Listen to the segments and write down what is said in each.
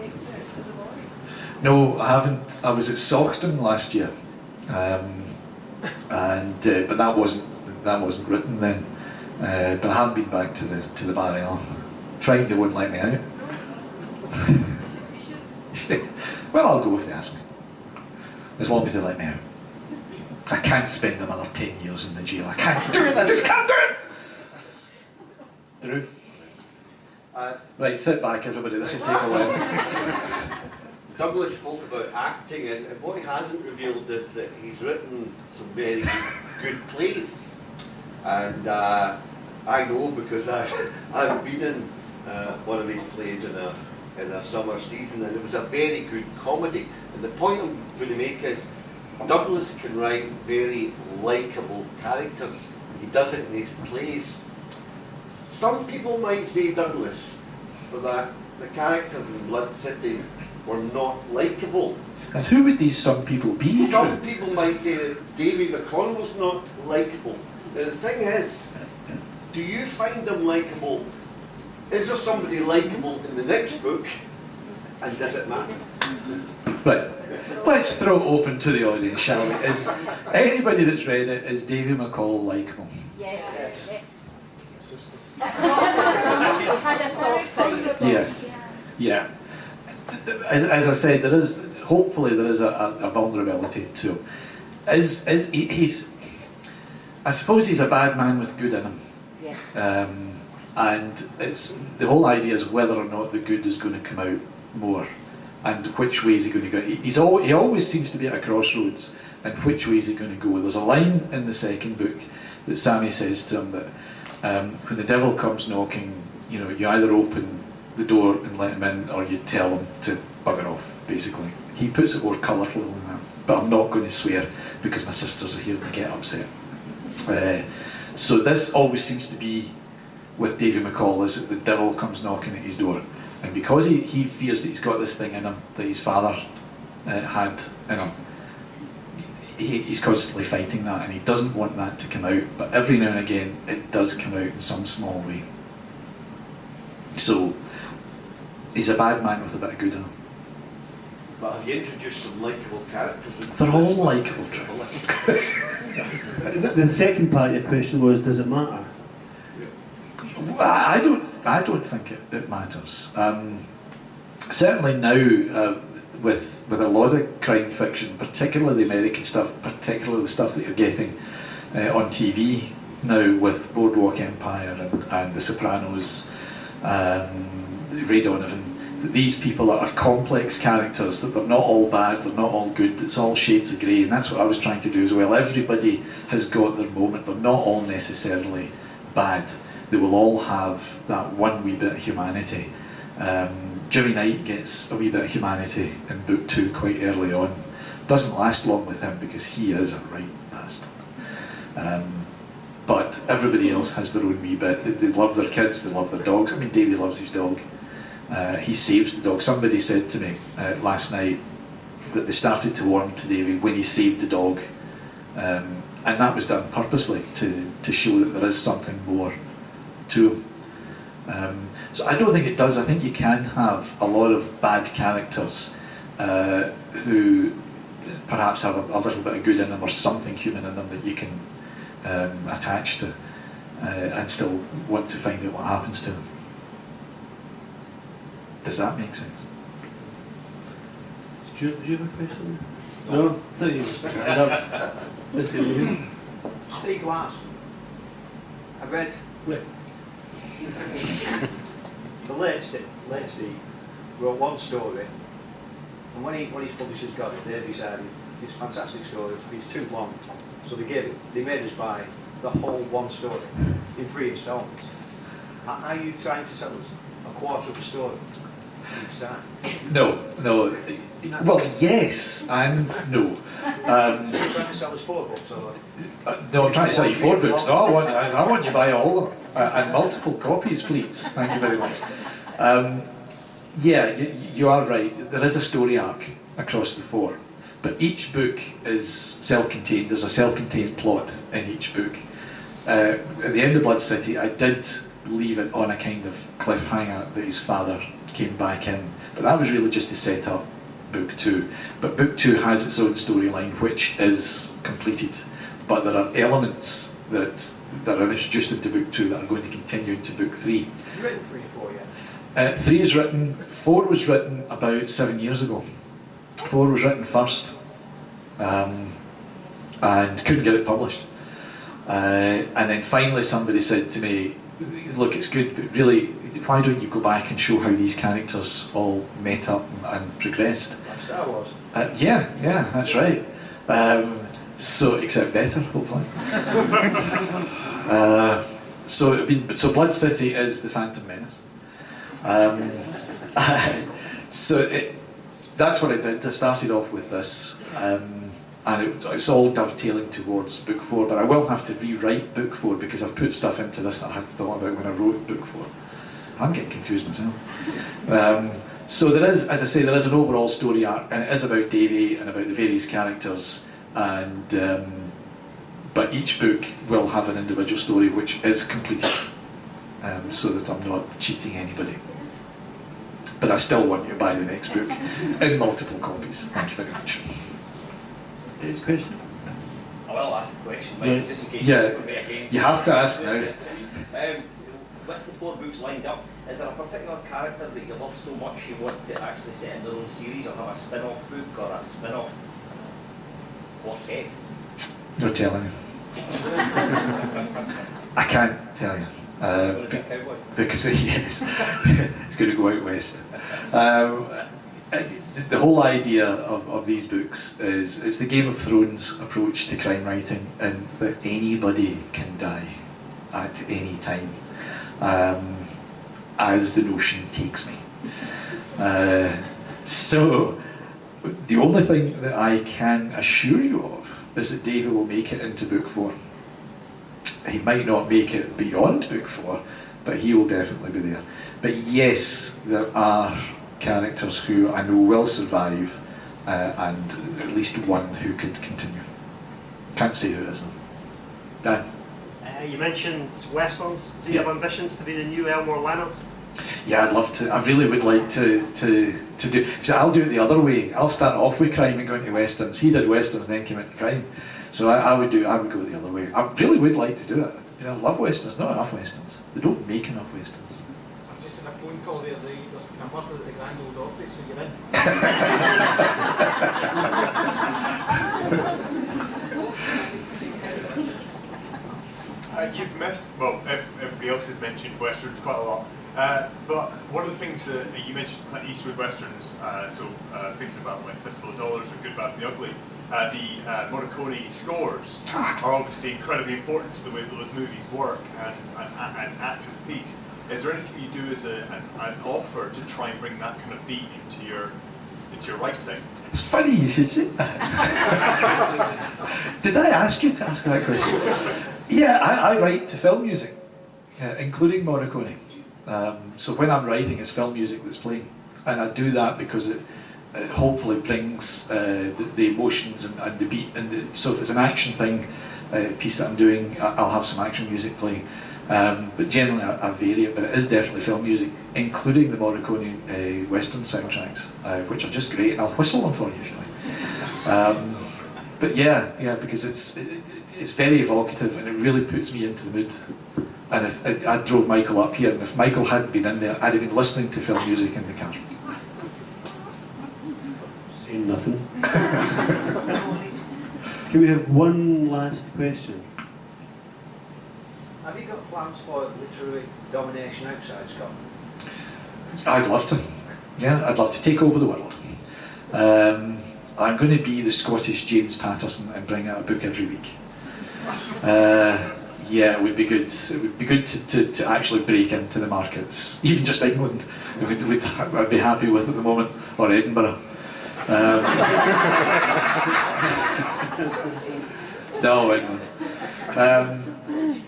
excerpts to the boys? No, I haven't. I was at Skelton last year, but that wasn't written then. But I haven't been back to the Barrel. Frightened they wouldn't let me out. You should. Well, I'll go if they ask me, as long as they let me out. I can't spend another 10 years in the jail. I can't do it. I just can't do it. Drew. Right, sit back, everybody. This will take a while. Douglas spoke about acting, and what he hasn't revealed is that he's written some very good plays. And I know because I've been in one of his plays in a summer season, and it was a very good comedy. And the point I'm going to make is Douglas can write very likeable characters. He does it in his plays. Some people might say, Douglas, that the characters in Blood City were not likeable. And who would these some people be? Some people might say that Davy McConnell was not likeable. Now the thing is, do you find him likeable? Is there somebody likeable in the next book? And does it matter? Right, let's throw it open to the audience, shall we? Is anybody that's read it, is Davy McCall likeable? Yes. Yes. He had a soft side. Yeah. As I said, hopefully there is a vulnerability to him. He's I suppose he's a bad man with good in him. Yeah. And it's the whole idea is whether or not the good is going to come out more, and which way is he going to go. He always seems to be at a crossroads, and which way is he going to go. There's a line in the second book that Sammy says to him that when the devil comes knocking, you either open the door and let him in, or you tell him to bugger off, basically. He puts it more colourful than that, but I'm not going to swear because my sisters are here and they get upset. So this always seems to be with Davy McCall, is that the devil comes knocking at his door, and because he fears that he's got this thing in him that his father had in him, he's constantly fighting that, and he doesn't want that to come out, but every now and again it does come out in some small way. So he's a bad man with a bit of good in him. But have you introduced some likeable characters? They're all likeable. The second part of your question was, does it matter? I don't think it matters. Certainly now, with a lot of crime fiction, particularly the American stuff, particularly the stuff that you're getting on TV now with Boardwalk Empire and The Sopranos, Ray Donovan, these people are complex characters, that they're not all bad, they're not all good, it's all shades of grey, and that's what I was trying to do as well. Everybody has got their moment, they're not all necessarily bad. They will all have that one wee bit of humanity. Jimmy Knight gets a wee bit of humanity in book 2 quite early on. Doesn't last long with him because he is a right bastard. But everybody else has their own wee bit. They love their kids, they love their dogs. I mean, Davy loves his dog. He saves the dog. Somebody said to me last night that they started to warm to Davy when he saved the dog. And that was done purposely to show that there is something more to him. So I don't think it does. I think you can have a lot of bad characters who perhaps have a little bit of good in them, or something human in them that you can attach to and still want to find out what happens to them. Does that make sense? Do you have a question? No? I thought you Let's go with you. Steve Glass. I read the late Steve wrote one story, and when his publishers got it, they decided this fantastic story, it's too long, so they made us buy the whole one story in 3 installments. Are you trying to sell us a quarter of a story each time? No. Well, yes and no. Are you trying to sell us 4 books? Or? No, I'm trying to sell you 4 books. No, I want you to buy all of them. And multiple copies, please. Thank you very much. Yeah, you are right. There is a story arc across the 4. But each book is self-contained. There's a self-contained plot in each book. At the end of Blood City, I did leave it on a kind of cliffhanger that his father came back in. But that was really just to set up book 2. But book 2 has its own storyline, which is completed. But there are elements that are introduced into book 2 that are going to continue into book 3. Have you written 3 or 4 yet? 3 is written, 4 was written about 7 years ago. 4 was written first, and couldn't get it published. And then finally somebody said to me, look, it's good, but really, why don't you go back and show how these characters all met up and progressed? Like Star Wars. Yeah, that's right. So, except better, hopefully. So Blood City is the Phantom Menace. That's what I did. I started off with this, and it's all dovetailing towards book 4. But I will have to rewrite book 4 because I've put stuff into this that I hadn't thought about when I wrote book 4. I'm getting confused myself. So there is, as I say, there is an overall story arc, and it is about Davy and about the various characters. And but each book will have an individual story which is completed, so that I'm not cheating anybody. But I still want you to buy the next book in multiple copies. Thank you very much. Next question? I will ask a question, Yeah. just in case Yeah, you put me again. you have to ask now. With the 4 books lined up, is there a particular character that you love so much you want to actually set in their own series, or have a spin-off book or a spin-off quartet? No telling you. I can't tell you. Is it going to be a cowboy? Because yes, it's going to go out west. The whole idea of these books is it's the Game of Thrones approach to crime writing, and that anybody can die at any time, as the notion takes me. So the only thing that I can assure you of is that David will make it into book 4. He might not make it beyond book 4, but he will definitely be there. But yes, there are characters who I know will survive, and at least one who could continue. Can't say who it is though. Dan? You mentioned westerns. Do you have ambitions to be the new Elmore Leonard? Yeah, I'd love to. I really would like to do. So I'll do it the other way. I'll start off with crime and go into westerns. He did westerns and then came into crime. So I would go the other way. I really would like to do it. You know, I love westerns. Not enough westerns. They don't make enough westerns. I've just had a phone call the other day. There's been a murder at the Grand Old Opry, so you're in. You've missed, well, everybody else has mentioned westerns quite a lot, but one of the things that you mentioned, Clint Eastwood westerns, thinking about like Fistful of Dollars or Good, Bad and the Ugly, the Morricone scores are obviously incredibly important to the way that those movies work and act as a piece. Is there anything you do as an author to try and bring that kind of beat into your writing? It's funny you should say that. Did I ask you to ask that question? Yeah, I write to film music, including Morricone. So when I'm writing, it's film music that's playing. And I do that because it hopefully brings the emotions and the beat. So if it's an action thing, piece that I'm doing, I'll have some action music playing. But generally I vary it, but it is definitely film music, including the Morricone Western soundtracks, which are just great, and I'll whistle them for you if you like. But yeah, because it's very evocative and it really puts me into the mood. And if I drove Michael up here, and if Michael hadn't been in there, I'd have been listening to film music in the car. Saying nothing. Can we have one last question? Have you got plans for literary domination outside Scotland? I'd love to. Yeah, I'd love to take over the world. I'm going to be the Scottish James Patterson and bring out a book every week. Yeah, it would be good. It would be good to actually break into the markets, even just England. I'd be happy with at the moment, or Edinburgh. No, England.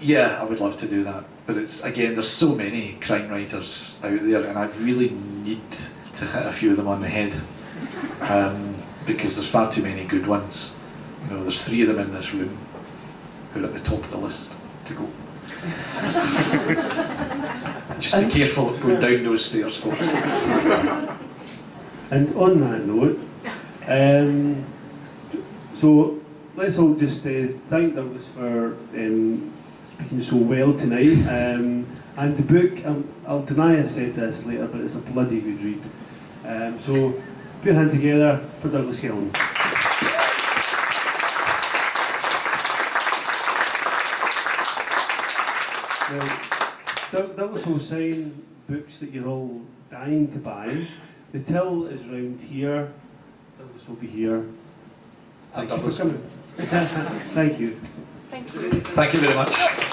Yeah, I would love to do that, but it's again, there's so many crime writers out there, and I really need to hit a few of them on the head, because there's far too many good ones. You know, there's 3 of them in this room who are at the top of the list to go. Just be careful of going down those stairs, folks. And on that note, so let's all just thank Douglas for speaking so well tonight. And the book, I'll deny I said this later, but it's a bloody good read. So put your hand together for Douglas Skelton. Douglas will sign books that you're all dying to buy. The till is round here. Douglas will be here. Thank you for coming. Thank you. Thank you. Thank you very much.